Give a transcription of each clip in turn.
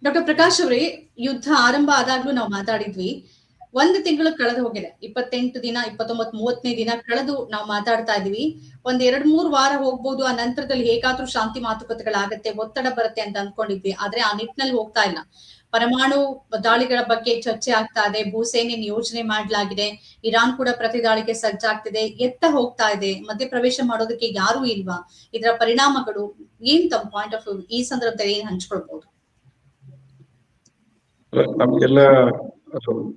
Doctor Prakash ಅವರೇ, ಯುದ್ಧ ಆರಂಭ ಆದಾಗ್ಲೂ ನಾವು ಮಾತಾಡಿದ್ವಿ. 1 ತಿಂಗಳು ಕಳೆದು ಹೋಗಿದೆ. 28 ದಿನ, 29, 30ನೇ ದಿನ ಕಳೆದು ನಾವು ಮಾತಾಡ್ತಾ ಇದೀವಿ. 2-3 ವಾರ ಹೋಗ್ಬೋದು. ಆ ನಂತರದಲ್ಲಿ ಹೇಗಾದ್ರೂ ಶಾಂತಿ ಮಾತುಕತೆಗಳಾಗತ್ತೆ, ಒತ್ತಡ ಬರುತ್ತೆ ಅಂತ ಅಂದ್ಕೊಂಡಿದ್ವಿ. ಆದ್ರೆ ಆ ನಿಟ್ಟಿನಲ್ಲಿ ಹೋಗ್ತಾ ಇಲ್ಲ. ಪರಮಾಣು ದಾಳಿಗಳ ಬಗ್ಗೆ ಚರ್ಚೆ ಆಗ್ತಾ ಇದೆ. ಭೂಸೇನೆ ನಿಯೋಜನೆ ಮಾಡಲಾಗಿದೆ. ಇರಾನ್ ಕೂಡ ಪ್ರತಿ ದಾಳಿಗೆ ಸಜ್ಜಾಗ್ತಿದೆ. ಎತ್ತ ಹೋಗ್ತಾ ಇದೆ. ಮಧ್ಯಪ್ರವೇಶ ಮಾಡೋದಕ್ಕೆ ಯಾರೂ ಇಲ್ವಾ? ಇದರ ಪರಿಣಾಮಗಳು ಏನ್ ತಮ್ಮ ಪಾಯಿಂಟ್ ಆಫ್ ವ್ಯೂ ಈ ಸಂದರ್ಭದಲ್ಲಿ ಏನ್ ಹಂಚ್ಕೊಳ್ಬಹುದು? ನಮ್ಗೆಲ್ಲ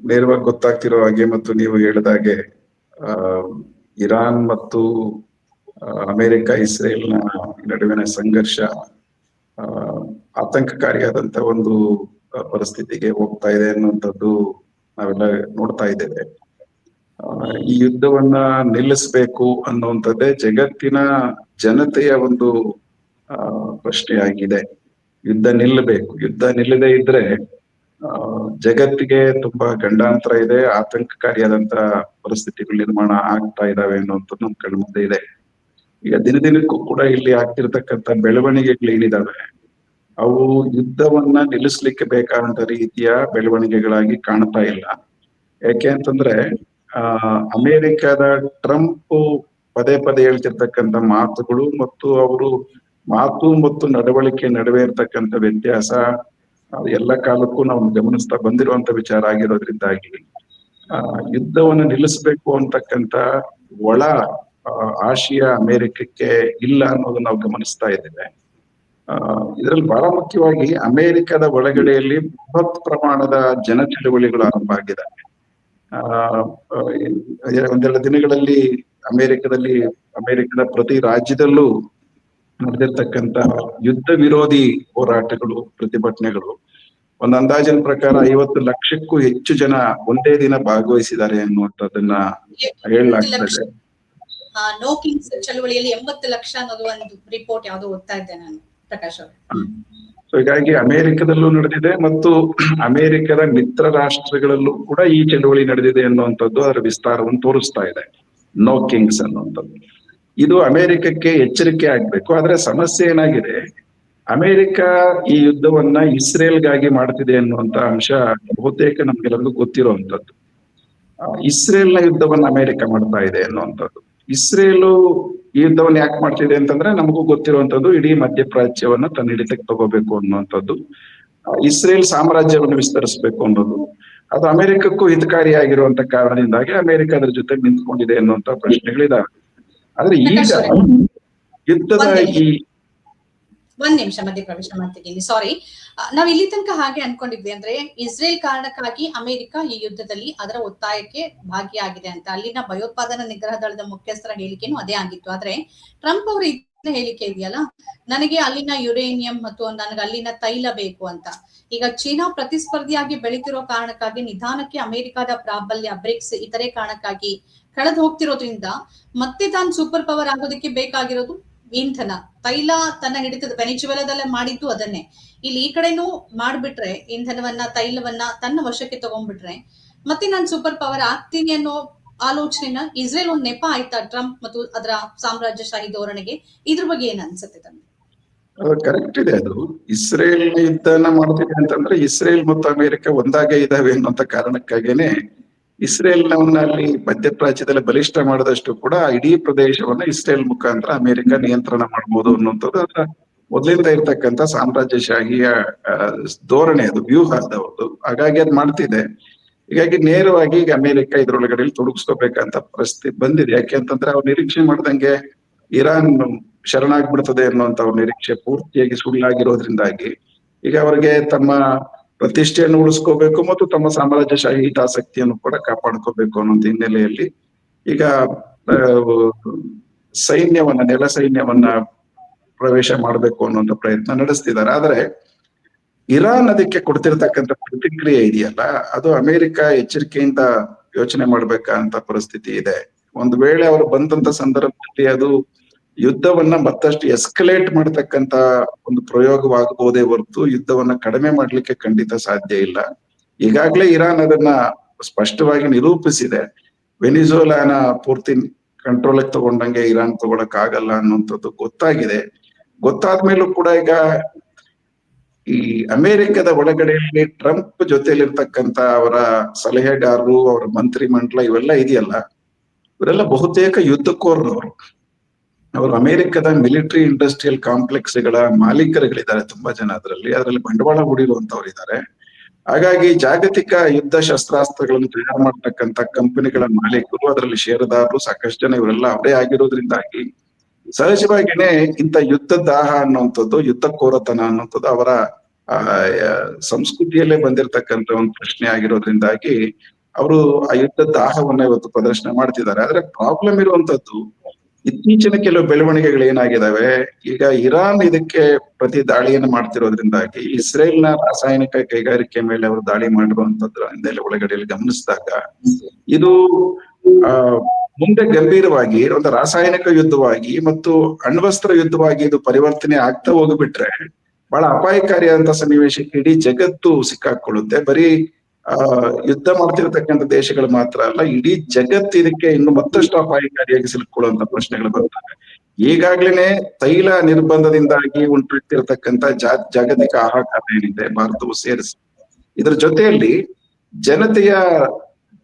ನೇರವಾಗಿ ಗೊತ್ತಾಗ್ತಿರೋ ಹಾಗೆ ಮತ್ತು ನೀವು ಹೇಳಿದಾಗೆ ಇರಾನ್ ಮತ್ತು ಅಮೆರಿಕ ಇಸ್ರೇಲ್ನ ನಡುವಿನ ಸಂಘರ್ಷ ಆತಂಕಕಾರಿಯಾದಂತ ಒಂದು ಪರಿಸ್ಥಿತಿಗೆ ಹೋಗ್ತಾ ಇದೆ ಅನ್ನುವಂಥದ್ದು ನಾವೆಲ್ಲ ನೋಡ್ತಾ ಇದ್ದೇವೆ. ಈ ಯುದ್ಧವನ್ನ ನಿಲ್ಲಿಸಬೇಕು ಅನ್ನುವಂಥದ್ದೇ ಜಗತ್ತಿನ ಜನತೆಯ ಒಂದು ಪ್ರಶ್ನೆಯಾಗಿದೆ. ಯುದ್ಧ ನಿಲ್ಲಬೇಕು. ಯುದ್ಧ ನಿಲ್ಲದೆ ಇದ್ರೆ ಜಗತ್ತಿಗೆ ತುಂಬಾ ಗಂಡಾಂತರ ಇದೆ, ಆತಂಕಕಾರಿಯಾದಂತ ಪರಿಸ್ಥಿತಿಗಳು ನಿರ್ಮಾಣ ಆಗ್ತಾ ಇದಾವೆ ಅನ್ನುವಂಥದ್ದು ನಮ್ ಕಣ್ಮುಂದೆ ಇದೆ. ಈಗ ದಿನದಿನಕ್ಕೂ ಕೂಡ ಇಲ್ಲಿ ಆಗ್ತಿರ್ತಕ್ಕಂಥ ಬೆಳವಣಿಗೆಗಳೇನಿದಾವೆ ಅವು ಯುದ್ಧವನ್ನ ನಿಲ್ಲಿಸ್ಲಿಕ್ಕೆ ಬೇಕಾದಂತ ರೀತಿಯ ಬೆಳವಣಿಗೆಗಳಾಗಿ ಕಾಣ್ತಾ ಇಲ್ಲ. ಯಾಕೆ ಅಂತಂದ್ರೆ ಅಮೆರಿಕದ ಟ್ರಂಪ್ ಪದೇ ಪದೇ ಹೇಳ್ತಿರ್ತಕ್ಕಂಥ ಮಾತುಗಳು ಮತ್ತು ಅವರು ಮಾತು ಮತ್ತು ನಡವಳಿಕೆ ನಡುವೆ ಇರ್ತಕ್ಕಂಥ ವ್ಯತ್ಯಾಸ ಎಲ್ಲ ಕಾಲಕ್ಕೂ ನಾವು ಗಮನಿಸ್ತಾ ಬಂದಿರುವಂತ ವಿಚಾರ ಆಗಿರೋದ್ರಿಂದಾಗಿ ಯುದ್ಧವನ್ನು ನಿಲ್ಲಿಸಬೇಕು ಅಂತಕ್ಕಂಥ ಒಳ ಆಶಯ ಅಮೆರಿಕಕ್ಕೆ ಇಲ್ಲ ಅನ್ನೋದನ್ನ ನಾವು ಗಮನಿಸ್ತಾ ಇದ್ದೇವೆ. ಇದರಲ್ಲಿ ಬಹಳ ಮುಖ್ಯವಾಗಿ ಅಮೆರಿಕದ ಒಳಗಡೆಯಲ್ಲಿ ಬೃಹತ್ ಪ್ರಮಾಣದ ಜನ ಚಳುವಳಿಗಳು ಆರಂಭ ಆಗಿದ್ದಾವೆ. ಒಂದೆರಡು ದಿನಗಳಲ್ಲಿ ಅಮೆರಿಕದ ಪ್ರತಿ ರಾಜ್ಯದಲ್ಲೂ ನಡೆದಿರ್ತಕ್ಕಂಥ ಯುದ್ಧ ವಿರೋಧಿ ಹೋರಾಟಗಳು, ಪ್ರತಿಭಟನೆಗಳು ಒಂದು ಅಂದಾಜಿನ ಪ್ರಕಾರ 50 ಲಕ್ಷಕ್ಕೂ ಹೆಚ್ಚು ಜನ ಒಂದೇ ದಿನ ಭಾಗವಹಿಸಿದ್ದಾರೆ ಅನ್ನುವಂಥದ್ದನ್ನ ಹೇಳಲಾಗ್ತದೆ. ನೋ ಕಿಂಗ್ಸ್ ಚಳವಳಿಯಲ್ಲಿ 80 ಲಕ್ಷ ಅನ್ನೋದು ಒಂದು ರಿಪೋರ್ಟ್ ಯಾವ್ದೋ ಓದ್ತಾ ಇದ್ದೆ ನಾನು, ಪ್ರಕಾಶ್ ಅವರು. ಸೊ ಹೀಗಾಗಿ ಅಮೆರಿಕದಲ್ಲೂ ನಡೆದಿದೆ ಮತ್ತು ಅಮೆರಿಕದ ಮಿತ್ರ ರಾಷ್ಟ್ರಗಳಲ್ಲೂ ಕೂಡ ಈ ಚಳವಳಿ ನಡೆದಿದೆ ಅನ್ನುವಂಥದ್ದು ಅದರ ವಿಸ್ತಾರವನ್ನು ತೋರಿಸ್ತಾ ಇದೆ. ನೋ ಕಿಂಗ್ಸ್ ಅನ್ನುವಂಥದ್ದು ಇದು ಅಮೆರಿಕಕ್ಕೆ ಎಚ್ಚರಿಕೆ ಆಗ್ಬೇಕು. ಆದ್ರೆ ಸಮಸ್ಯೆ ಏನಾಗಿದೆ, ಅಮೆರಿಕ ಈ ಯುದ್ಧವನ್ನ ಇಸ್ರೇಲ್ಗಾಗಿ ಮಾಡ್ತಿದೆ ಅನ್ನುವಂತ ಅಂಶ ಬಹುತೇಕ ನಮ್ಗೆಲ್ಲರಿಗೂ ಗೊತ್ತಿರುವಂತದ್ದು. ಇಸ್ರೇಲ್ನ ಯುದ್ಧವನ್ನ ಅಮೆರಿಕ ಮಾಡ್ತಾ ಇದೆ ಅನ್ನುವಂಥದ್ದು. ಇಸ್ರೇಲು ಈ ಯುದ್ಧವನ್ನ ಯಾಕೆ ಮಾಡ್ತಿದೆ ಅಂತಂದ್ರೆ ನಮಗೂ ಗೊತ್ತಿರುವಂತದ್ದು, ಇಡೀ ಮಧ್ಯಪ್ರಾಚ್ಯವನ್ನ ತನ್ನ ಹಿಡಿತಕ್ಕೆ ತಗೋಬೇಕು ಅನ್ನುವಂಥದ್ದು, ಇಸ್ರೇಲ್ ಸಾಮ್ರಾಜ್ಯವನ್ನು ವಿಸ್ತರಿಸಬೇಕು ಅನ್ನೋದು. ಅದು ಅಮೆರಿಕಕ್ಕೂ ಹಿತಕಾರಿಯಾಗಿರುವಂತ ಕಾರಣದಿಂದಾಗಿ ಅಮೆರಿಕ ಅದ್ರ ಜೊತೆ ನಿಂತ್ಕೊಂಡಿದೆ ಅನ್ನುವಂತ ಪ್ರಶ್ನೆಗಳಿದಾವೆ. ಆದ್ರೆ ಈಗ ಯುದ್ಧದ ಒಂದ್ ನಿಮಿಷ ಮಧ್ಯಪ್ರವೇಶ ಮಾಡ್ತಿದ್ದೀನಿ, ಸಾರಿ. ನಾವ್ ಇಲ್ಲಿ ತನಕ ಹಾಗೆ ಅನ್ಕೊಂಡಿದ್ವಿ, ಅಂದ್ರೆ ಇಸ್ರೇಲ್ ಕಾರಣಕ್ಕಾಗಿ ಅಮೆರಿಕ ಈ ಯುದ್ಧದಲ್ಲಿ ಅದರ ಒತ್ತಾಯಕ್ಕೆ ಭಾಗಿಯಾಗಿದೆ ಅಂತ. ಅಲ್ಲಿನ ಭಯೋತ್ಪಾದನಾ ನಿಗ್ರಹ ದಳದ ಮುಖ್ಯಸ್ಥರ ಹೇಳಿಕೆನೂ ಅದೇ ಆಗಿತ್ತು. ಆದ್ರೆ ಟ್ರಂಪ್ ಅವರ ಹೇಳಿಕೆ ಇದೆಯಲ್ಲ, ನನಗೆ ಅಲ್ಲಿನ ಯುರೇನಿಯಂ ಮತ್ತು ನನಗೆ ಅಲ್ಲಿನ ತೈಲ ಬೇಕು ಅಂತ. ಈಗ ಚೀನಾ ಪ್ರತಿಸ್ಪರ್ಧಿಯಾಗಿ ಬೆಳೀತಿರೋ ಕಾರಣಕ್ಕಾಗಿ ನಿಧಾನಕ್ಕೆ ಅಮೆರಿಕದ ಪ್ರಾಬಲ್ಯ, ಬ್ರಿಕ್ಸ್ ಇತರೆ ಕಾರಣಕ್ಕಾಗಿ ಕಳೆದು ಹೋಗ್ತಿರೋದ್ರಿಂದ ಮತ್ತೆ ತಾನು ಸೂಪರ್ ಪವರ್ ಆಗೋದಕ್ಕೆ ಬೇಕಾಗಿರೋದು ಇಂಧನ, ತೈಲ. ತನ್ನ ಹಿಡಿತದ ವೆನಿಜುವೆಲಾದಲ್ಲೇ ಮಾಡಿದ್ದು ಅದನ್ನೇ. ಇಲ್ಲಿ ಈ ಕಡೆನೂ ಮಾಡ್ಬಿಟ್ರೆ, ಇಂಧನವನ್ನ ತೈಲವನ್ನ ತನ್ನ ವಶಕ್ಕೆ ತಗೊಂಡ್ಬಿಟ್ರೆ ಮತ್ತೆ ನಾನು ಸೂಪರ್ ಪವರ್ ಆಗ್ತೀನಿ ಅನ್ನೋ ಆಲೋಚನೆನ ಇಸ್ರೇಲ್ ಒಂದ್ ನೆಪ ಆಯ್ತಾ ಟ್ರಂಪ್ ಮತ್ತು ಅದರ ಸಾಮ್ರಾಜ್ಯಶಾಹಿ ಧೋರಣೆಗೆ? ಇದ್ರ ಬಗ್ಗೆ ಏನ್ ಅನ್ಸುತ್ತೆ ತಮಗೆ? ಕರೆಕ್ಟ್ ಇದೆ. ಅದು ಇಸ್ರೇಲ್ ಯುದ್ಧನ ಮಾಡ್ತಿದೆ ಅಂತಂದ್ರೆ ಇಸ್ರೇಲ್ ಮತ್ತು ಅಮೆರಿಕ ಒಂದಾಗೆ ಇದಾವೆ ಅನ್ನುವಂತ ಕಾರಣಕ್ಕಾಗೇನೆ ಇಸ್ರೇಲ್ನವನ್ನ ಅಲ್ಲಿ ಮಧ್ಯಪ್ರಾಚ್ಯದಲ್ಲಿ ಬಲಿಷ್ಠ ಮಾಡಿದಷ್ಟು ಕೂಡ ಇಡೀ ಪ್ರದೇಶವನ್ನ ಇಸ್ರೇಲ್ ಮುಖಾಂತರ ಅಮೆರಿಕ ನಿಯಂತ್ರಣ ಮಾಡ್ಬೋದು ಅನ್ನುವಂಥದ್ದು ಅದರ ಮೊದಲಿಂದ ಇರ್ತಕ್ಕಂಥ ಸಾಮ್ರಾಜ್ಯಶಾಹಿಯ ಧೋರಣೆ, ಅದು ವ್ಯೂಹ ಅದವ್ರದ್ದು. ಹಾಗಾಗಿ ಅದ್ ಮಾಡ್ತಿದೆ. ಹೀಗಾಗಿ ನೇರವಾಗಿ ಈಗ ಅಮೆರಿಕ ಇದ್ರೊಳಗಡೆ ತೊಡಗಿಸ್ಕೋಬೇಕಂತ ಪರಿಸ್ಥಿತಿ ಬಂದಿದೆ. ಯಾಕೆ ಅಂತಂದ್ರೆ ಅವ್ರು ನಿರೀಕ್ಷೆ ಮಾಡ್ದಂಗೆ ಇರಾನ್ ಶರಣಾಗ್ಬಿಡ್ತದೆ ಅನ್ನುವಂತ ಅವ್ರ ನಿರೀಕ್ಷೆ ಪೂರ್ತಿಯಾಗಿ ಸುಳ್ಳಾಗಿರೋದ್ರಿಂದಾಗಿ ಈಗ ಅವರಿಗೆ ತಮ್ಮ ಪ್ರತಿಷ್ಠೆಯನ್ನು ಉಳಿಸ್ಕೋಬೇಕು ಮತ್ತು ತಮ್ಮ ಸಾಮ್ರಾಜ್ಯಶಾಹಿ ಹಿತಾಸಕ್ತಿಯನ್ನು ಕೂಡ ಕಾಪಾಡ್ಕೋಬೇಕು ಅನ್ನೋ ಹಿನ್ನೆಲೆಯಲ್ಲಿ ಈಗ ನೆಲ ಸೈನ್ಯವನ್ನ ಪ್ರವೇಶ ಮಾಡ್ಬೇಕು ಅನ್ನುವಂತ ಪ್ರಯತ್ನ ನಡೆಸ್ತಿದ್ದಾರೆ. ಆದ್ರೆ ಇರಾನ್ ಅದಕ್ಕೆ ಕೊಡ್ತಿರ್ತಕ್ಕಂಥ ಪ್ರತಿಕ್ರಿಯೆ ಇದೆಯಲ್ಲ, ಅದು ಅಮೆರಿಕ ಎಚ್ಚರಿಕೆಯಿಂದ ಯೋಚನೆ ಮಾಡ್ಬೇಕಂತ ಪರಿಸ್ಥಿತಿ ಇದೆ. ಒಂದು ವೇಳೆ ಅವರು ಬಂದಂತ ಸಂದರ್ಭದಲ್ಲಿ ಅದು ಯುದ್ಧವನ್ನ ಮತ್ತಷ್ಟು ಎಸ್ಕಲೇಟ್ ಮಾಡತಕ್ಕಂತ ಒಂದು ಪ್ರಯೋಗವಾಗಬಹುದೇ ಹೊರತು ಯುದ್ಧವನ್ನ ಕಡಿಮೆ ಮಾಡ್ಲಿಕ್ಕೆ ಖಂಡಿತ ಸಾಧ್ಯ ಇಲ್ಲ. ಈಗಾಗ್ಲೇ ಇರಾನ್ ಅದನ್ನ ಸ್ಪಷ್ಟವಾಗಿ ನಿರೂಪಿಸಿದೆ. ವೆನಿಜುವೆಲಾನ ಪೂರ್ತಿ ಕಂಟ್ರೋಲ್ ತಗೊಂಡಂಗೆ ಇರಾನ್ ತಗೊಳಕ್ ಆಗಲ್ಲ ಅನ್ನುವಂಥದ್ದು ಗೊತ್ತಾಗಿದೆ. ಗೊತ್ತಾದ್ಮೇಲೂ ಕೂಡ ಈಗ ಈ ಅಮೆರಿಕದ ಒಳಗಡೆಯಲ್ಲಿ ಟ್ರಂಪ್ ಜೊತೆಲಿರ್ತಕ್ಕಂತ ಅವರ ಸಲಹೆಗಾರರು, ಅವರ ಮಂತ್ರಿ ಮಂಡಲ ಇವೆಲ್ಲ ಇದೆಯಲ್ಲ, ಇವರೆಲ್ಲ ಬಹುತೇಕ ಯುದ್ಧಕೋರರವರು. ಅವರು ಅಮೆರಿಕದ ಮಿಲಿಟರಿ ಇಂಡಸ್ಟ್ರಿಯಲ್ ಕಾಂಪ್ಲೆಕ್ಸ್ಗಳ ಮಾಲೀಕರುಗಳಿದ್ದಾರೆ ತುಂಬಾ ಜನ. ಅದರಲ್ಲಿ ಬಂಡವಾಳ ಹೂಡಿರುವಂತವ್ರು ಇದ್ದಾರೆ. ಹಾಗಾಗಿ ಜಾಗತಿಕ ಯುದ್ಧ ಶಸ್ತ್ರಾಸ್ತ್ರಗಳನ್ನು ತಯಾರು ಮಾಡ್ತಕ್ಕಂಥ ಕಂಪನಿಗಳ ಮಾಲೀಕರು, ಅದರಲ್ಲಿ ಷೇರುದಾರರು ಸಾಕಷ್ಟು ಜನ ಇವರೆಲ್ಲ ಅವರೇ ಆಗಿರೋದ್ರಿಂದಾಗಿ ಸಹಜವಾಗಿನೇ ಇಂಥ ಯುದ್ಧ ದಾಹ ಅನ್ನುವಂಥದ್ದು, ಯುದ್ಧ ಕೋರತನ ಅನ್ನುವಂಥದ್ದು ಅವರ ಸಂಸ್ಕೃತಿಯಲ್ಲೇ ಬಂದಿರತಕ್ಕಂತ ಒಂದು ಪ್ರಶ್ನೆ ಆಗಿರೋದ್ರಿಂದಾಗಿ ಅವರು ಆ ಯುದ್ಧ ದಾಹವನ್ನ ಇವತ್ತು ಪ್ರದರ್ಶನ ಮಾಡ್ತಿದ್ದಾರೆ. ಆದ್ರೆ ಪ್ರಾಬ್ಲಮ್ ಇರುವಂತದ್ದು ಇತ್ತೀಚಿನ ಕೆಲವು ಬೆಳವಣಿಗೆಗಳು ಏನಾಗಿದಾವೆ, ಈಗ ಇರಾನ್ ಇದಕ್ಕೆ ಪ್ರತಿ ದಾಳಿಯನ್ನು ಮಾಡ್ತಿರೋದ್ರಿಂದಾಗಿ ಇಸ್ರೇಲ್ನ ರಾಸಾಯನಿಕ ಕೈಗಾರಿಕೆ ಮೇಲೆ ಅವರು ದಾಳಿ ಮಾಡಿರುವಂತದ್ರ ಹಿನ್ನೆಲೆ ಒಳಗಡೆಯಲ್ಲಿ ಗಮನಿಸಿದಾಗ ಇದು ಮುಂದೆ ಗಂಭೀರವಾಗಿ ಒಂದು ರಾಸಾಯನಿಕ ಯುದ್ಧವಾಗಿ ಮತ್ತು ಅಣ್ವಸ್ತ್ರ ಯುದ್ಧವಾಗಿ ಇದು ಪರಿವರ್ತನೆ ಆಗ್ತಾ ಹೋಗ್ಬಿಟ್ರೆ ಬಹಳ ಅಪಾಯಕಾರಿಯಾದಂತಹ ಸನ್ನಿವೇಶಕ್ಕೆ ಇಡೀ ಜಗತ್ತು ಸಿಕ್ಕಾಕೊಳ್ಳುತ್ತೆ. ಬರೀ ಯುದ್ಧ ಮಾಡ್ತಿರತಕ್ಕಂಥ ದೇಶಗಳು ಮಾತ್ರ ಅಲ್ಲ, ಇಡೀ ಜಗತ್ತು ಇದಕ್ಕೆ ಇನ್ನು ಮತ್ತಷ್ಟು ಅಪಾಯಕಾರಿಯಾಗಿ ಸಿಲುಕೊಳ್ಳುವಂತ ಪ್ರಶ್ನೆಗಳು ಬರ್ತವೆ. ಈಗಾಗ್ಲೇನೆ ತೈಲ ನಿರ್ಬಂಧದಿಂದಾಗಿ ಉಂಟಾಗ್ತಿರತಕ್ಕಂತ ಜಾಗತಿಕ ಹಾಹಾಕಾರ ಏನಿದೆ, ಭಾರತವು ಸೇರಿಸಿ, ಇದರ ಜೊತೆಯಲ್ಲಿ ಜನತೆಯ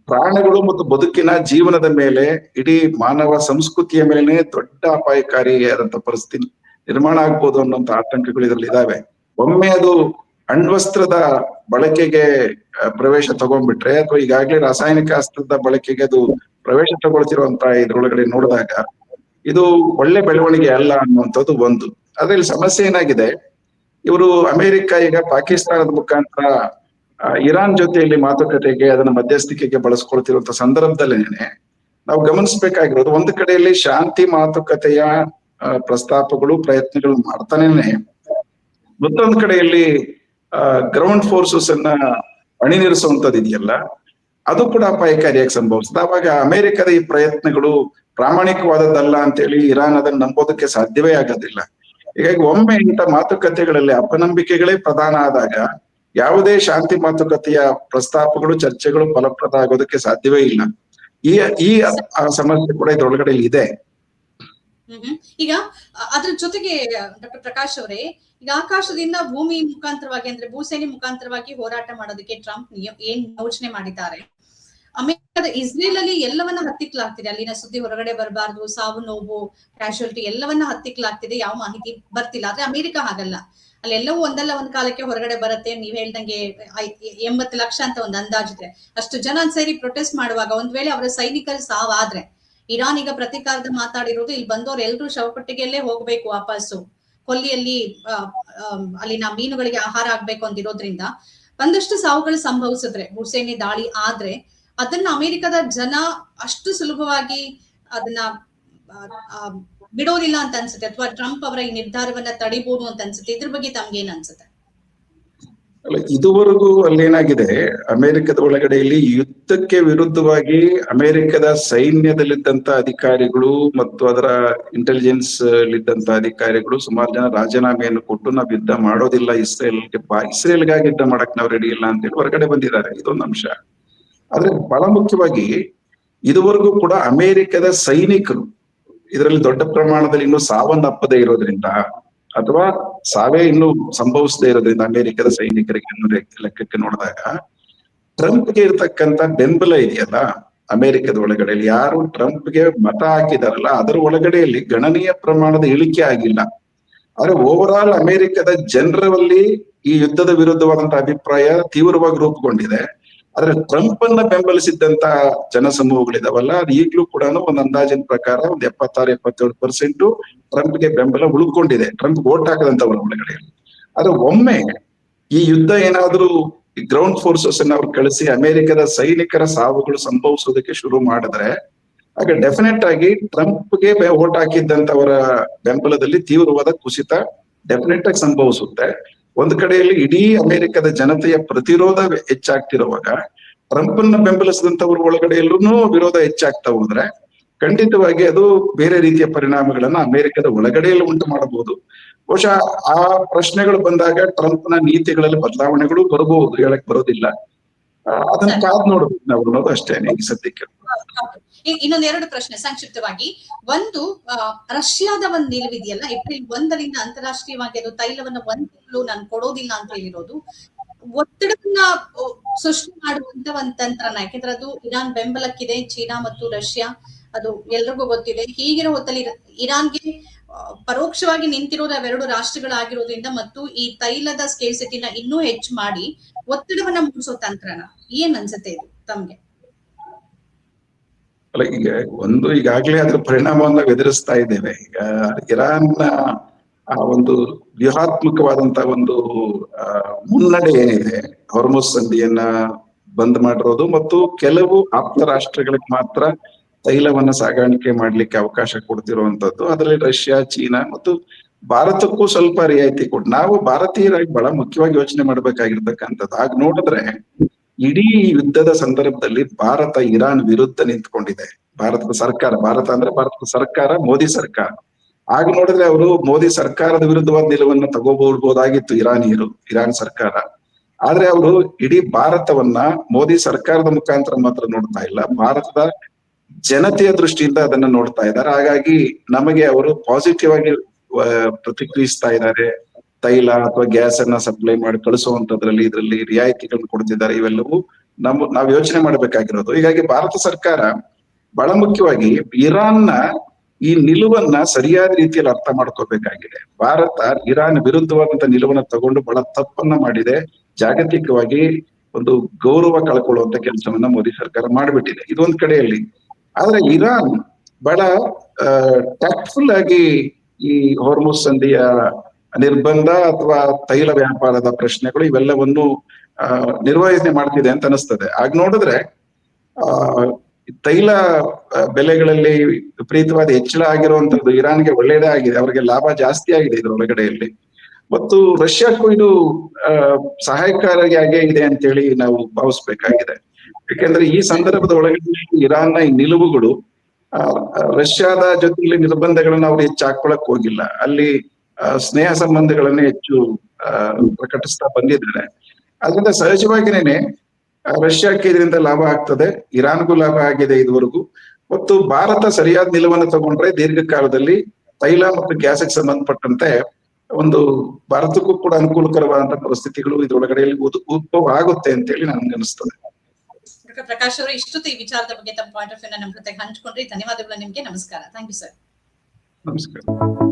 ಪ್ರಾಣಗಳು ಮತ್ತು ಬದುಕಿನ ಜೀವನದ ಮೇಲೆ, ಇಡೀ ಮಾನವ ಸಂಸ್ಕೃತಿಯ ಮೇಲೆ ದೊಡ್ಡ ಅಪಾಯಕಾರಿಯಾದಂತ ಪರಿಸ್ಥಿತಿ ನಿರ್ಮಾಣ ಆಗ್ಬೋದು ಅನ್ನೋಂತ ಆತಂಕಗಳು ಇದರಲ್ಲಿ ಇದಾವೆ. ಒಮ್ಮೆ ಅದು ಅಣ್ವಸ್ತ್ರದ ಬಳಕೆಗೆ ಪ್ರವೇಶ ತಗೊಂಡ್ಬಿಟ್ರೆ, ಅಥವಾ ಈಗಾಗ್ಲೇ ರಾಸಾಯನಿಕ ಅಸ್ತ್ರದ ಬಳಕೆಗೆ ಅದು ಪ್ರವೇಶ ತಗೊಳ್ತಿರುವಂತ ಇದ್ರೊಳಗಡೆ ನೋಡಿದಾಗ ಇದು ಒಳ್ಳೆ ಬೆಳವಣಿಗೆ ಅಲ್ಲ ಅನ್ನುವಂಥದ್ದು ಒಂದು. ಅದ್ರಲ್ಲಿ ಸಮಸ್ಯೆ ಏನಾಗಿದೆ, ಇವರು ಅಮೆರಿಕ ಈಗ ಪಾಕಿಸ್ತಾನದ ಮುಖಾಂತರ ಇರಾನ್ ಜೊತೆಯಲ್ಲಿ ಮಾತುಕತೆಗೆ, ಅದನ್ನ ಮಧ್ಯಸ್ಥಿಕೆಗೆ ಬಳಸ್ಕೊಳ್ತಿರುವಂತ ಸಂದರ್ಭದಲ್ಲೇನೆ ನಾವು ಗಮನಿಸಬೇಕಾಗಿರೋದು, ಒಂದು ಕಡೆಯಲ್ಲಿ ಶಾಂತಿ ಮಾತುಕತೆಯ ಪ್ರಸ್ತಾಪಗಳು, ಪ್ರಯತ್ನಗಳು ಮಾಡ್ತಾನೇನೆ, ಮತ್ತೊಂದು ಕಡೆಯಲ್ಲಿ ಗ್ರೌಂಡ್ ಫೋರ್ಸಸ್ ಅನ್ನ ಅಣಿನಿರಿಸುವಂತದ್ದು ಇದೆಯಲ್ಲ, ಅದು ಕೂಡ ಅಪಾಯಕಾರಿಯಾಗಿ ಸಂಭವಿಸ್ತದೆ. ಆವಾಗ ಅಮೆರಿಕದ ಈ ಪ್ರಯತ್ನಗಳು ಪ್ರಾಮಾಣಿಕವಾದದ್ದಲ್ಲ ಅಂತೇಳಿ ಇರಾನ್ ಅದನ್ನ ನಂಬೋದಕ್ಕೆ ಸಾಧ್ಯವೇ ಆಗೋದಿಲ್ಲ. ಹೀಗಾಗಿ ಒಮ್ಮೆ ಇಂಥ ಮಾತುಕತೆಗಳಲ್ಲಿ ಅಪನಂಬಿಕೆಗಳೇ ಪ್ರಧಾನ ಆದಾಗ ಯಾವುದೇ ಶಾಂತಿ ಮಾತುಕತೆಯ ಪ್ರಸ್ತಾಪಗಳು, ಚರ್ಚೆಗಳು ಫಲಪ್ರದ ಆಗೋದಕ್ಕೆ ಸಾಧ್ಯವೇ ಇಲ್ಲ. ಈ ಸಮಸ್ಯೆ ಕೂಡ ಇದ್ರೊಳಗಡೆ ಇದೆ. ಈಗ ಅದ್ರ ಜೊತೆಗೆ ಡಾಕ್ಟರ್ ಪ್ರಕಾಶ್ ಅವರೇ, ಈಗ ಆಕಾಶದಿಂದ ಭೂಮಿ ಮುಖಾಂತರವಾಗಿ ಅಂದ್ರೆ ಭೂಸೇನೆ ಮುಖಾಂತರವಾಗಿ ಹೋರಾಟ ಮಾಡೋದಕ್ಕೆ ಟ್ರಂಪ್ ಏನ್ ಯೋಚನೆ ಮಾಡಿದ್ದಾರೆ, ಅಮೆರಿಕದ ಇಸ್ರೇಲ್ ಅಲ್ಲಿ ಎಲ್ಲವನ್ನ ಹತ್ತಿಕ್ಲಾಗ್ತಿದೆ. ಅಲ್ಲಿನ ಸುದ್ದಿ ಹೊರಗಡೆ ಬರಬಾರ್ದು, ಸಾವು ನೋವು ಕ್ಯಾಶುಯಾಲಿಟಿ ಎಲ್ಲವನ್ನ ಹತ್ತಿಕ್ಲಾಗ್ತಿದೆ, ಯಾವ ಮಾಹಿತಿ ಬರ್ತಿಲ್ಲ. ಆದ್ರೆ ಅಮೆರಿಕ ಹಾಗಲ್ಲ, ಅಲ್ಲೆಲ್ಲವೂ ಒಂದಲ್ಲ ಒಂದ್ ಕಾಲಕ್ಕೆ ಹೊರಗಡೆ ಬರುತ್ತೆ. ನೀವ್ ಹೇಳ್ದಂಗೆ 80 ಲಕ್ಷ ಅಂತ ಒಂದು ಅಂದಾಜಿದೆ. ಅಷ್ಟು ಜನ ಸೇರಿ ಪ್ರೊಟೆಸ್ಟ್ ಮಾಡುವಾಗ ಒಂದ್ ವೇಳೆ ಅವರ ಸೈನಿಕರು ಸಾವಾದ್ರೆ, ಇರಾನ್ ಈಗ ಪ್ರತೀಕಾರದ ಮಾತಾಡಿರೋದು, ಇಲ್ಲಿ ಬಂದವ್ರು ಎಲ್ರು ಶವಪೆಟ್ಟಿಗೆಯಲ್ಲೇ ಹೋಗ್ಬೇಕು ವಾಪಸ್ಸು, ಕೊಲ್ಲಿಯಲ್ಲಿ ಅಲ್ಲಿನ ಮೀನುಗಳಿಗೆ ಆಹಾರ ಆಗ್ಬೇಕು ಅಂತಿರೋದ್ರಿಂದ ಒಂದಷ್ಟು ಸಾವುಗಳು ಸಂಭವಿಸಿದ್ರೆ, ಭೂಸೇನೆ ದಾಳಿ ಆದ್ರೆ ಅದನ್ನ ಅಮೆರಿಕದ ಜನ ಅಷ್ಟು ಸುಲಭವಾಗಿ ಅದನ್ನ ಬಿಡೋದಿಲ್ಲ ಅಂತ ಅನ್ಸುತ್ತೆ, ಅಥವಾ ಟ್ರಂಪ್ ಅವರ ಈ ನಿರ್ಧಾರವನ್ನ ತಡಿಬಹುದು ಅಂತ ಅನ್ಸುತ್ತೆ. ಇದ್ರ ಬಗ್ಗೆ ತಮ್ಗೇನ್ ಅನ್ಸುತ್ತೆ? ಅಲ್ಲ, ಇದುವರೆಗೂ ಅಲ್ಲೇನಾಗಿದೆ, ಅಮೆರಿಕದ ಒಳಗಡೆಯಲ್ಲಿ ಯುದ್ಧಕ್ಕೆ ವಿರುದ್ಧವಾಗಿ ಅಮೆರಿಕದ ಸೈನ್ಯದಲ್ಲಿದ್ದಂತ ಅಧಿಕಾರಿಗಳು ಮತ್ತು ಅದರ ಇಂಟೆಲಿಜೆನ್ಸ್ ಇದ್ದಂತ ಅಧಿಕಾರಿಗಳು ಸುಮಾರು ಜನ ರಾಜೀನಾಮೆಯನ್ನು ಕೊಟ್ಟು ನಾವ್ ಯುದ್ಧ ಮಾಡೋದಿಲ್ಲ, ಇಸ್ರೇಲ್ಗಾಗಿ ಯುದ್ಧ ಮಾಡಕ್ ನಾವ್ ರೆಡಿ ಇಲ್ಲ ಅಂತೇಳಿ ಹೊರಗಡೆ ಬಂದಿದ್ದಾರೆ. ಇದೊಂದು ಅಂಶ. ಆದ್ರೆ ಬಹಳ ಮುಖ್ಯವಾಗಿ ಇದುವರೆಗೂ ಕೂಡ ಅಮೆರಿಕದ ಸೈನಿಕರು ಇದರಲ್ಲಿ ದೊಡ್ಡ ಪ್ರಮಾಣದಲ್ಲಿ ಇನ್ನೂ ಸಾವನ್ನಪ್ಪದೇ ಇರೋದ್ರಿಂದ, ಅಥವಾ ಸಾವೇ ಇನ್ನೂ ಸಂಭವಿಸದೇ ಇರೋದ್ರಿಂದ ಅಮೆರಿಕದ ಸೈನಿಕರಿಗೆ ಲೆಕ್ಕಕ್ಕೆ ನೋಡಿದಾಗ ಟ್ರಂಪ್ಗೆ ಇರ್ತಕ್ಕಂಥ ಬೆಂಬಲ ಇದೆಯಲ್ಲ, ಅಮೆರಿಕದ ಒಳಗಡೆಯಲ್ಲಿ ಯಾರು ಟ್ರಂಪ್ಗೆ ಮತ ಹಾಕಿದಾರಲ್ಲ ಅದರ ಒಳಗಡೆಯಲ್ಲಿ ಗಣನೀಯ ಪ್ರಮಾಣದ ಇಳಿಕೆ ಆಗಿಲ್ಲ. ಆದ್ರೆ ಓವರ್ ಆಲ್ ಅಮೆರಿಕದ ಜನರಲ್ಲಿ ಈ ಯುದ್ಧದ ವಿರುದ್ಧವಾದಂತಹ ಅಭಿಪ್ರಾಯ ತೀವ್ರವಾಗಿ ರೂಪುಗೊಂಡಿದೆ. ಆದ್ರೆ ಟ್ರಂಪ್ ಅನ್ನ ಬೆಂಬಲಿಸಿದ್ದಂತ ಜನಸಮೂಹಗಳಿದಾವಲ್ಲ, ಅದು ಈಗ್ಲೂ ಕೂಡ ಒಂದು ಅಂದಾಜಿನ ಪ್ರಕಾರ ಒಂದು 76-77% ಟ್ರಂಪ್ಗೆ ಬೆಂಬಲ ಉಳ್ಕೊಂಡಿದೆ, ಟ್ರಂಪ್ ವೋಟ್ ಹಾಕದಂತವರ ಒಳಗಡೆಯಲ್ಲಿ. ಆದ್ರೆ ಒಮ್ಮೆ ಈ ಯುದ್ಧ ಏನಾದ್ರೂ ಗ್ರೌಂಡ್ ಫೋರ್ಸಸ್ ಅನ್ನ ಅವ್ರು ಕಳಿಸಿ ಅಮೆರಿಕದ ಸೈನಿಕರ ಸಾವುಗಳು ಸಂಭವಿಸೋದಕ್ಕೆ ಶುರು ಮಾಡಿದ್ರೆ, ಆಗ ಡೆಫಿನೆಟ್ ಆಗಿ ಟ್ರಂಪ್ಗೆ ವೋಟ್ ಹಾಕಿದ್ದಂತವರ ಬೆಂಬಲದಲ್ಲಿ ತೀವ್ರವಾದ ಕುಸಿತ ಡೆಫಿನೆಟ್ ಆಗಿ ಸಂಭವಿಸುತ್ತೆ. ಒಂದು ಕಡೆಯಲ್ಲಿ ಇಡೀ ಅಮೆರಿಕದ ಜನತೆಯ ಪ್ರತಿರೋಧ ಹೆಚ್ಚಾಗ್ತಿರುವಾಗ ಟ್ರಂಪ್ ಅನ್ನ ಬೆಂಬಲಿಸಿದಂತವ್ರ ಒಳಗಡೆಯಲ್ಲೂ ವಿರೋಧ ಹೆಚ್ಚಾಗ್ತಾ ಹೋದ್ರೆ ಖಂಡಿತವಾಗಿ ಅದು ಬೇರೆ ರೀತಿಯ ಪರಿಣಾಮಗಳನ್ನ ಅಮೆರಿಕದ ಒಳಗಡೆಯಲ್ಲಿ ಉಂಟು ಮಾಡಬಹುದು. ಬಹುಶಃ ಆ ಪ್ರಶ್ನೆಗಳು ಬಂದಾಗ ಟ್ರಂಪ್ನ ನೀತಿಗಳಲ್ಲಿ ಬದಲಾವಣೆಗಳು ಬರಬಹುದು, ಹೇಳಕ್ ಬರೋದಿಲ್ಲ. ಅದನ್ನ ಕಾದ್ ನೋಡ್ಬೇಕು ನಾವು ಅನ್ನೋದು ಅಷ್ಟೇನೆ ಈ ಸದ್ಯಕ್ಕೆ. ಇನ್ನೊಂದೆರಡು ಪ್ರಶ್ನೆ ಸಂಕ್ಷಿಪ್ತವಾಗಿ. ಒಂದು, ರಷ್ಯಾದ ಒಂದು ನಿಲುವಿದೆಯಲ್ಲ, ಏಪ್ರಿಲ್ 1ರಿಂದ ಅಂತಾರಾಷ್ಟ್ರೀಯವಾಗಿ ಅದು ತೈಲವನ್ನ 1 ತಿಂಗಳು ನಾನು ಕೊಡೋದಿಲ್ಲ ಅಂತ ಹೇಳಿರೋದು, ಒತ್ತಡವನ್ನ ಸೃಷ್ಟಿ ಮಾಡುವಂತ ಒಂದು ತಂತ್ರನ. ಯಾಕೆಂದ್ರೆ ಅದು ಇರಾನ್ ಬೆಂಬಲಕ್ಕಿದೆ, ಚೀನಾ ಮತ್ತು ರಷ್ಯಾ, ಅದು ಎಲ್ರಿಗೂ ಗೊತ್ತಿದೆ. ಹೀಗಿರೋ ಹೊತ್ತಲ್ಲಿ ಇರಾನ್ಗೆ ಪರೋಕ್ಷವಾಗಿ ನಿಂತಿರೋದು ಅವೆರಡು ರಾಷ್ಟ್ರಗಳಾಗಿರೋದ್ರಿಂದ ಮತ್ತು ಈ ತೈಲದ ಸ್ಕೇರ್ಸಿಟಿನ ಇನ್ನೂ ಹೆಚ್ಚು ಮಾಡಿ ಒತ್ತಡವನ್ನ ಮೂಡಿಸೋ ತಂತ್ರನ. ಏನ್ ಅನ್ಸುತ್ತೆ ಇದು ತಮ್ಗೆ? ಅಲ್ಲ, ಈಗ ಒಂದು ಈಗಾಗಲೇ ಅದ್ರ ಪರಿಣಾಮವನ್ನ ಎದುರಿಸ್ತಾ ಇದ್ದೇವೆ. ಈಗ ಇರಾನ್ನ ಆ ಒಂದು ವ್ಯೂಹಾತ್ಮಕವಾದಂತ ಒಂದು ಮುನ್ನಡೆ ಏನಿದೆ, ಹೊರ್ಮುಜ್ ಸಂಧಿಯನ್ನ ಬಂದ್ ಮಾಡಿರೋದು ಮತ್ತು ಕೆಲವು ಆಪ್ತ ರಾಷ್ಟ್ರಗಳಿಗೆ ಮಾತ್ರ ತೈಲವನ್ನ ಸಾಗಾಣಿಕೆ ಮಾಡ್ಲಿಕ್ಕೆ ಅವಕಾಶ ಕೊಡ್ತಿರುವಂತದ್ದು, ಅದರಲ್ಲಿ ರಷ್ಯಾ, ಚೀನಾ ಮತ್ತು ಭಾರತಕ್ಕೂ ಸ್ವಲ್ಪ ರಿಯಾಯಿತಿ ಕೊಟ್ಟು, ನಾವು ಭಾರತೀಯರಾಗಿ ಬಹಳ ಮುಖ್ಯವಾಗಿ ಯೋಚನೆ ಮಾಡ್ಬೇಕಾಗಿರ್ತಕ್ಕಂಥದ್ದು. ಆಗ ನೋಡಿದ್ರೆ ಇಡೀ ಯುದ್ಧದ ಸಂದರ್ಭದಲ್ಲಿ ಭಾರತ ಇರಾನ್ ವಿರುದ್ಧ ನಿಂತ್ಕೊಂಡಿದೆ. ಭಾರತದ ಸರ್ಕಾರ, ಮೋದಿ ಸರ್ಕಾರ. ಆಗ ನೋಡಿದ್ರೆ ಅವರು ಮೋದಿ ಸರ್ಕಾರದ ವಿರುದ್ಧವಾದ ನಿಲುವನ್ನು ತಗೋಬಹುದಾಗಿತ್ತು ಇರಾನ್ ಸರ್ಕಾರ. ಆದ್ರೆ ಅವರು ಇಡೀ ಭಾರತವನ್ನ ಮೋದಿ ಸರ್ಕಾರದ ಮುಖಾಂತರ ಮಾತ್ರ ನೋಡ್ತಾ ಇಲ್ಲ, ಭಾರತದ ಜನತೆಯ ದೃಷ್ಟಿಯಿಂದ ಅದನ್ನ ನೋಡ್ತಾ ಇದ್ದಾರೆ. ಹಾಗಾಗಿ ನಮಗೆ ಅವರು ಪಾಸಿಟಿವ್ ಆಗಿ ಪ್ರತಿಕ್ರಿಯಿಸ್ತಾ ಇದ್ದಾರೆ. ತೈಲ ಅಥವಾ ಗ್ಯಾಸ್ ಅನ್ನ ಸಪ್ಲೈ ಮಾಡಿ ಕಳಿಸುವಂತದ್ರಲ್ಲಿ ಇದರಲ್ಲಿ ರಿಯಾಯಿತಿಗಳನ್ನು ಕೊಡ್ತಿದ್ದಾರೆ. ಇವೆಲ್ಲವೂ ನಾವು ಯೋಚನೆ ಮಾಡ್ಬೇಕಾಗಿರೋದು. ಹೀಗಾಗಿ ಭಾರತ ಸರ್ಕಾರ ಬಹಳ ಮುಖ್ಯವಾಗಿ ಇರಾನ್ನ ಈ ನಿಲುವನ್ನ ಸರಿಯಾದ ರೀತಿಯಲ್ಲಿ ಅರ್ಥ ಮಾಡ್ಕೋಬೇಕಾಗಿದೆ. ಭಾರತ ಇರಾನ್ ವಿರುದ್ಧವಾದಂತ ನಿಲುವನ್ನ ತಗೊಂಡು ಬಹಳ ತಪ್ಪನ್ನ ಮಾಡಿದೆ. ಜಾಗತಿಕವಾಗಿ ಒಂದು ಗೌರವ ಕಳ್ಕೊಳ್ಳುವಂತ ಕೆಲಸವನ್ನ ಮೋದಿ ಸರ್ಕಾರ ಮಾಡ್ಬಿಟ್ಟಿದೆ. ಇದೊಂದ್ ಕಡೆಯಲ್ಲಿ. ಆದ್ರೆ ಇರಾನ್ ಬಹಳ ಟ್ಯಾಕ್ಟ್ಫುಲ್ ಆಗಿ ಈ ಹೊರ್ಮುಜ್ ಸಂಧಿಯ ನಿರ್ಬಂಧ ಅಥವಾ ತೈಲ ವ್ಯಾಪಾರದ ಪ್ರಶ್ನೆಗಳು ಇವೆಲ್ಲವನ್ನು ನಿರ್ವಹಣೆ ಮಾಡ್ತಿದೆ ಅಂತ ಅನಿಸ್ತದೆ. ಆಗ ನೋಡಿದ್ರೆ ತೈಲ ಬೆಲೆಗಳಲ್ಲಿ ವಿಪರೀತವಾದ ಹೆಚ್ಚಳ ಆಗಿರುವಂತದ್ದು ಇರಾನ್ಗೆ ಒಳ್ಳೇದೇ ಆಗಿದೆ, ಅವರಿಗೆ ಲಾಭ ಜಾಸ್ತಿ ಆಗಿದೆ ಇದ್ರ ಒಳಗಡೆಯಲ್ಲಿ. ಮತ್ತು ರಷ್ಯಾಕ್ಕೂ ಇದು ಸಹಾಯಕಾರಿಯಾಗೇ ಇದೆ ಅಂತೇಳಿ ನಾವು ಭಾವಿಸ್ಬೇಕಾಗಿದೆ. ಯಾಕೆಂದ್ರೆ ಈ ಸಂದರ್ಭದ ಒಳಗಡೆ ಇರಾನ್ನ ಈ ನಿಲುವುಗಳು ರಷ್ಯಾದ ಜೊತೆಲಿ ನಿರ್ಬಂಧಗಳನ್ನ ಅವ್ರು ಹೆಚ್ಚು ಹಾಕೊಳಕ್ ಹೋಗಿಲ್ಲ. ಅಲ್ಲಿ ಸ್ನೇಹ ಸಂಬಂಧಗಳನ್ನೇ ಹೆಚ್ಚು ಪ್ರಕಟಿಸ್ತಾ ಬಂದಿದ್ದಾರೆ. ಅದರಿಂದ ಸಹಜವಾಗಿನೇನೆ ರಷ್ಯಾಕ್ಕೆ ಇದರಿಂದ ಲಾಭ ಆಗ್ತದೆ, ಇರಾನ್ಗೂ ಲಾಭ ಆಗಿದೆ ಇದುವರೆಗೂ. ಮತ್ತು ಭಾರತ ಸರಿಯಾದ ನಿಲುವನ್ನು ತಗೊಂಡ್ರೆ ದೀರ್ಘಕಾಲದಲ್ಲಿ ತೈಲ ಮತ್ತು ಗ್ಯಾಸ್ಗೆ ಸಂಬಂಧಪಟ್ಟಂತೆ ಒಂದು ಭಾರತಕ್ಕೂ ಕೂಡ ಅನುಕೂಲಕರವಾದಂತಹ ಪರಿಸ್ಥಿತಿಗಳು ಇದ್ರೊಳಗಡೆಯಲ್ಲಿ ಉದ್ಭವ ಆಗುತ್ತೆ ಅಂತೇಳಿ ನನ್ಗೆ ಅನಿಸ್ತದೆ. ಪ್ರಕಾಶ್ ಅವರು ಇಷ್ಟೊತ್ತು ಈ ವಿಚಾರದ ಬಗ್ಗೆ ತಮ್ಮ ಪಾಯಿಂಟ್ ಆಫ್ ವ್ಯೂ ನಮ್ಮ ಜೊತೆ ಹಂಚ್ಕೊಂಡ್ರಿ. ಧನ್ಯವಾದಗಳು ನಿಮ್ಗೆ. ನಮಸ್ಕಾರ. Thank you sir. ನಮಸ್ಕಾರ.